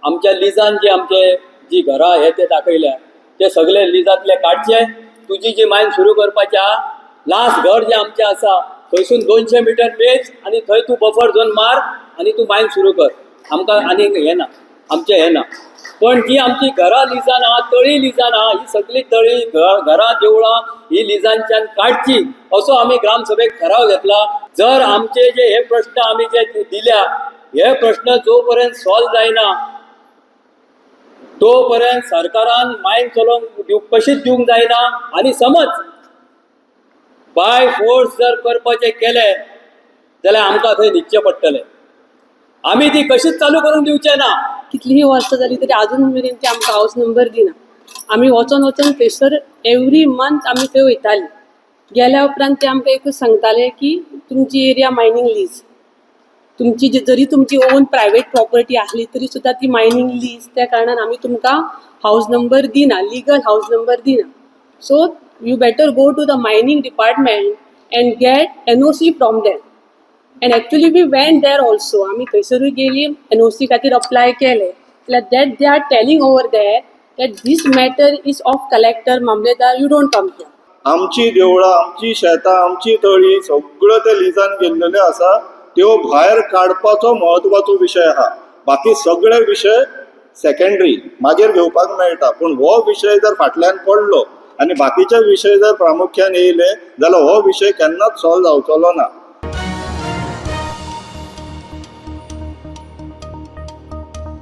आमच्या लिजान जे आमचे जी घरां हे ते दाखयल्या ते सगळे लिजांतले काडचे. तुजी जी मायन सुरू करपाची आहा लास्ट घर जे आमचें आसा थंयसून 200 मीटर पेज आनी थंय तूं बफर झोन मार आनी तूं मायन सुरू कर. आमकां आनीक हें ना, आमचें हें ना. पण जी आमची घरां लिजान आहा तळी लिजान आहा ही सगळी तळी घरां देवळां ही लिजांच्यान काडची असो आमी ग्रामसभेक ठराव घेतला. जर आमचे जे हे प्रश्न आमी जे दिल्या हे प्रश्न जो पर्यंत सॉल्व जायना तो पर्यंत सरकारान मायन चलोवंक कशीच दिवंक जायना. आनी समज बाय फोर्स जर करपाचें केलें जाल्यार आमकां थंय न्हिदचें पडटलें. आमी ती कशीच चालू करूंक दिवचे ना. कितलींय वर्सां जाली तरी अजून मेरेन ते आमकां हाऊस नंबर दिना. आमी वचोन वचोन थंयसर एवरी मंथ आमी थंय वयतालीं. गेल्या उपरांत ते आमकां एकच सांगताले की तुमची एरिया मायनींग लीज, तुमची जरी तुमची ओन प्रायवेट प्रॉपर्टी आसली तरी सुद्दां ती मायनींग लीज त्या कारणान आमी तुमकां हाऊस नंबर दिना, लीगल हाऊस नंबर दिना. So you better go to the mining department and get NOC from them. And actually we went there also. आमी थंयसरूय गेली NOC खातीर अप्लाय केले. That they are telling over there that this matter is of collector, मामलेदार, you don't come here. आमची देवळां, आमची शेतां, आमची तळी सगळ्यो ते लिजान गेल्लेल्यो आसा. त्यो भायर काडपाचो म्हत्वाचो विशय आहा. बाकी सगळे विशय सेकंडरी मागीर घेवपाक मेळटा. पूण हो विशय जर फाटल्यान पडलो आनी बाकीचे विशय जर प्रामुख्यान येयले जाल्यार हो विशय केन्नाच सॉल्व जावचो ना.